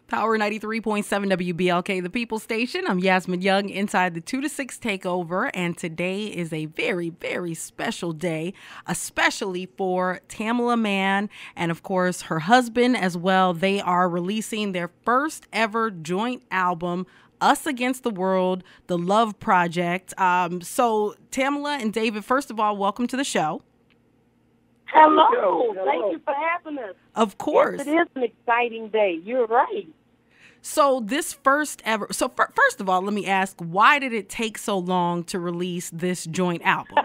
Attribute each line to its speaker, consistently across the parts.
Speaker 1: Power 93.7 WBLK, the People Station. I'm Yasmin Young inside the 2 to 6 takeover. And today is a very, very special day, especially for Tamela Mann and, of course, her husband as well. They are releasing their first ever joint album, Us Against the World, The Love Project. So, Tamela and David, first of all, welcome to the show.
Speaker 2: Hello. Thank you for having us.
Speaker 1: Of course.
Speaker 2: Yes, it is an exciting day. You're right.
Speaker 1: So this first ever, first of all, let me ask, why did it take so long to release this joint album?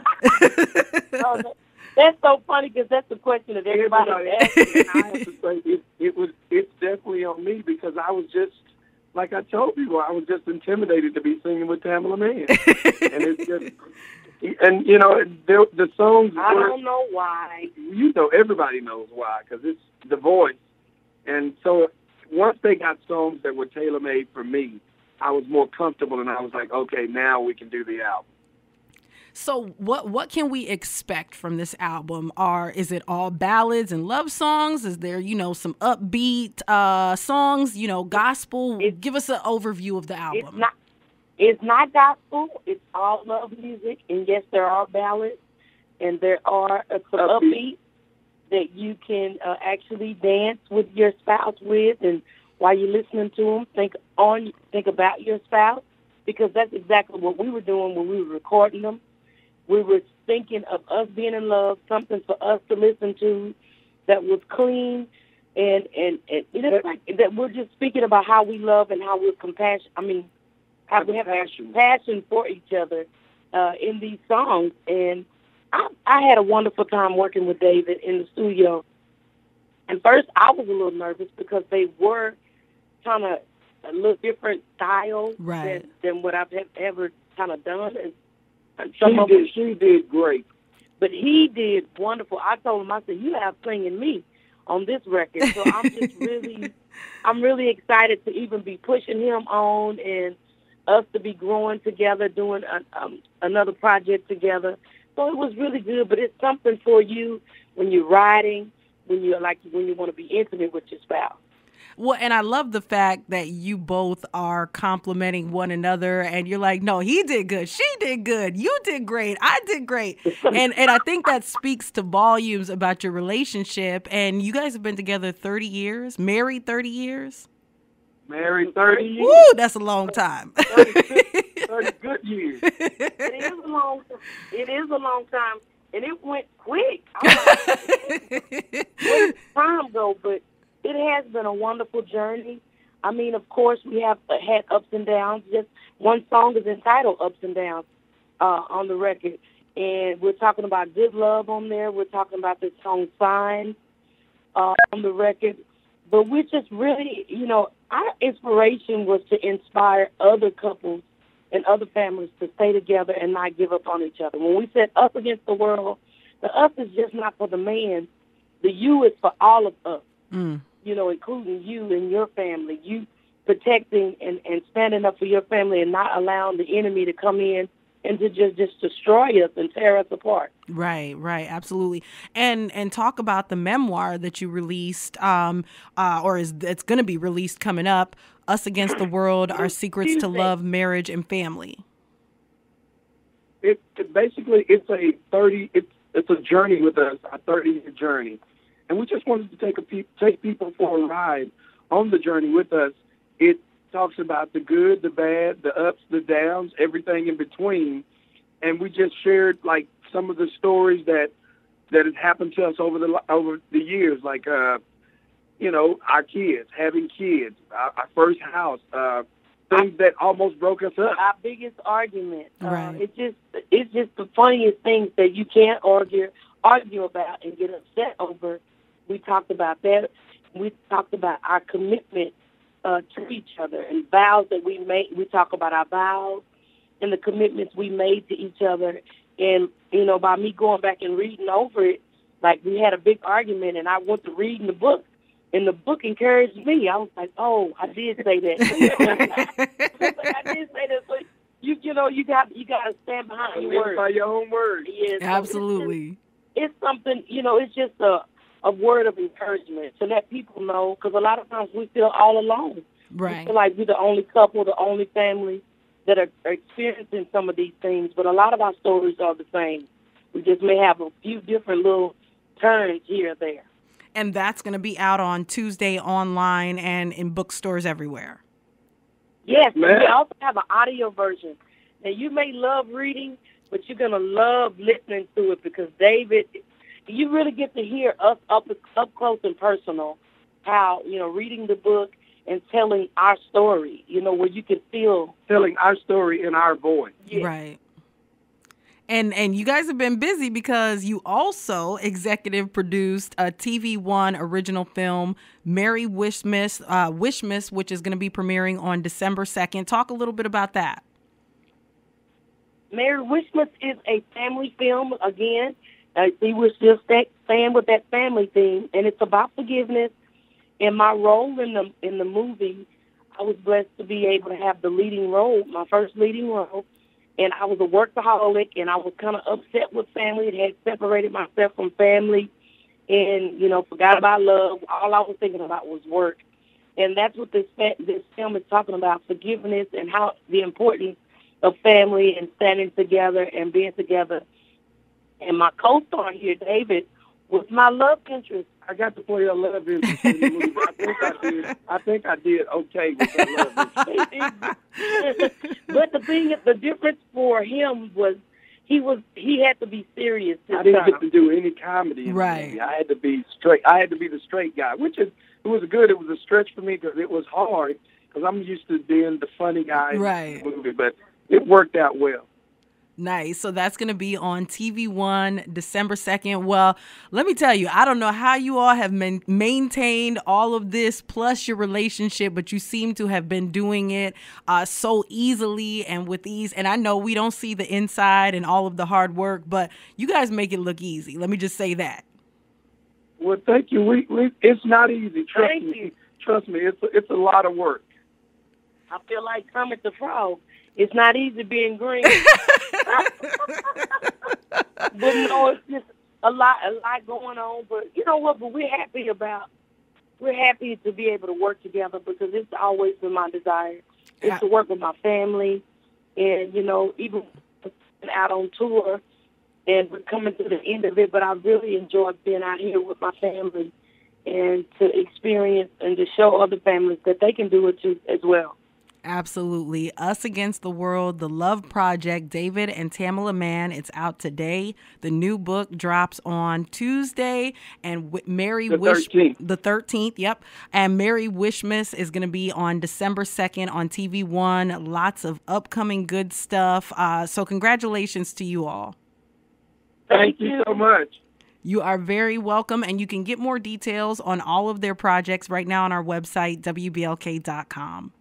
Speaker 2: That's so funny because that's the question that everybody asks.
Speaker 3: And I have to say, it's definitely on me because I was just, like I told people, I was just intimidated to be singing with Tamela Mann. And it's just... And, you know, the songs...
Speaker 2: I don't know why.
Speaker 3: You know, everybody knows why, because it's the voice. And so once they got songs that were tailor-made for me, I was more comfortable, and I was like, okay, now we can do the album.
Speaker 1: So what can we expect from this album? Is it all ballads and love songs? Is there, some upbeat songs, gospel? Give us an overview of the album.
Speaker 2: It's not gospel. It's all love music. And, yes, there are ballads, and there are some upbeats that you can actually dance with your spouse with. And while you're listening to them, think about your spouse, because that's exactly what we were doing when we were recording them. We were thinking of us being in love, something for us to listen to that was clean. And it's like that we're just speaking about how we love and how we're compassionate. How we have passion for each other in these songs. And I had a wonderful time working with David in the studio. And first, I was a little nervous because they were kind of a little different style than what I've ever kind of done. And
Speaker 3: she did great.
Speaker 2: But he did wonderful. I told him, I said, you have singing me on this record. So I'm just I'm really excited to even be pushing him on and us to be growing together, doing another project together. So it was really good, but it's something for you when you're riding, when you want to be intimate with your spouse.
Speaker 1: Well, and I love the fact that you both are complimenting one another, and you're like, no, he did good, she did good, you did great, I did great. and I think that speaks to volumes about your relationship. And you guys have been together 30 years, married 30 years?
Speaker 3: Married 30 years.
Speaker 1: Woo, that's a long time.
Speaker 3: 30 good years.
Speaker 2: It is a long time, and it went quick. Where did time go? But it has been a wonderful journey. Of course, we have had ups and downs. Just one song is entitled Ups and Downs on the record. And we're talking about good love on there. We're talking about the song Signs on the record. But we're just really, our inspiration was to inspire other couples and other families to stay together and not give up on each other. When we said us against the world, the us is just not for the man. The you is for all of us, including you and your family. You protecting and standing up for your family and not allowing the enemy to come in and to just destroy us and tear us apart.
Speaker 1: Right, absolutely. And talk about the memoir that you released, it's going to be released coming up, Us Against the World, Our Secrets to Love, Marriage, and Family.
Speaker 3: It's a journey with us, a 30-year journey. And we just wanted to take people for a ride on the journey with us. It talks about the good, the bad, the ups, the downs, everything in between. And we just shared some of the stories that has happened to us over the years, like our kids, having kids, our first house, things that almost broke us up.
Speaker 2: Our biggest argument.
Speaker 1: Right.
Speaker 2: It's just the funniest things that you can't argue about and get upset over. We talked about that. We talked about our commitment to each other and vows that we made. We talk about our vows and the commitments we made to each other. And, by me going back and reading over it, we had a big argument, and I went to reading the book, and the book encouraged me. I was like, oh, I did say that. I did say that. So you got to stand behind your word.
Speaker 3: By your own word.
Speaker 2: Yes,
Speaker 1: Absolutely.
Speaker 2: It's something, it's just a word of encouragement to let people know, because a lot of times we feel all alone.
Speaker 1: Right.
Speaker 2: We feel like we're the only couple, the only family that are experiencing some of these things, but a lot of our stories are the same. We just may have a few different little turns here or there.
Speaker 1: And that's going to be out on Tuesday online and in bookstores everywhere.
Speaker 2: Yes, and we also have an audio version. Now, you may love reading, but you're going to love listening to it because, David, you really get to hear us up close and personal, how, reading the book and telling our story, where you can feel.
Speaker 3: Telling our story in our voice.
Speaker 2: Yes.
Speaker 1: Right. And you guys have been busy because you also executive produced a TV One original film, Merry Wishmas, which is going to be premiering on December 2nd. Talk a little bit about that.
Speaker 2: Merry Wishmas is a family film. Again, we were still staying with that family theme, and it's about forgiveness. And my role in the movie, I was blessed to be able to have the leading role, my first leading role. And I was a workaholic, and I was kind of upset with family. It had separated myself from family and, forgot about love. All I was thinking about was work. And that's what this film is talking about, forgiveness and how the importance of family and standing together and being together. And my co-star here, David, was my love interest.
Speaker 3: I got to play a love interest in the movie. I think I did okay with that love interest.
Speaker 2: But the difference for him was he had to be serious.
Speaker 3: I didn't get to do any comedy in the movie. I had to be straight. I had to be the straight guy, it was good. It was a stretch for me because it was hard because I'm used to being the funny guy in the movie, but it worked out well.
Speaker 1: Nice. So that's going to be on TV One December 2nd. Well, let me tell you, I don't know how you all have maintained all of this plus your relationship, but you seem to have been doing it so easily and with ease. And I know we don't see the inside and all of the hard work, but you guys make it look easy. Let me just say that.
Speaker 3: Well, thank you. It's not easy. Trust me. It's a lot of work.
Speaker 2: I feel like Kermit the Frog. It's not easy being green. But no, it's just a lot going on. But you know what? But we're happy to be able to work together because it's always been my desire. It's to work with my family, and even out on tour, and we're coming to the end of it. But I really enjoy being out here with my family and to experience and to show other families that they can do it too as well.
Speaker 1: Absolutely. Us Against the World, The Love Project, David and Tamela Mann. It's out today. The new book drops on Tuesday. And the 13th. Yep. And Merry Wishmas is going to be on December 2nd on TV One. Lots of upcoming good stuff. So congratulations to you all.
Speaker 3: Thank you so much.
Speaker 1: You are very welcome. And you can get more details on all of their projects right now on our website, WBLK.com.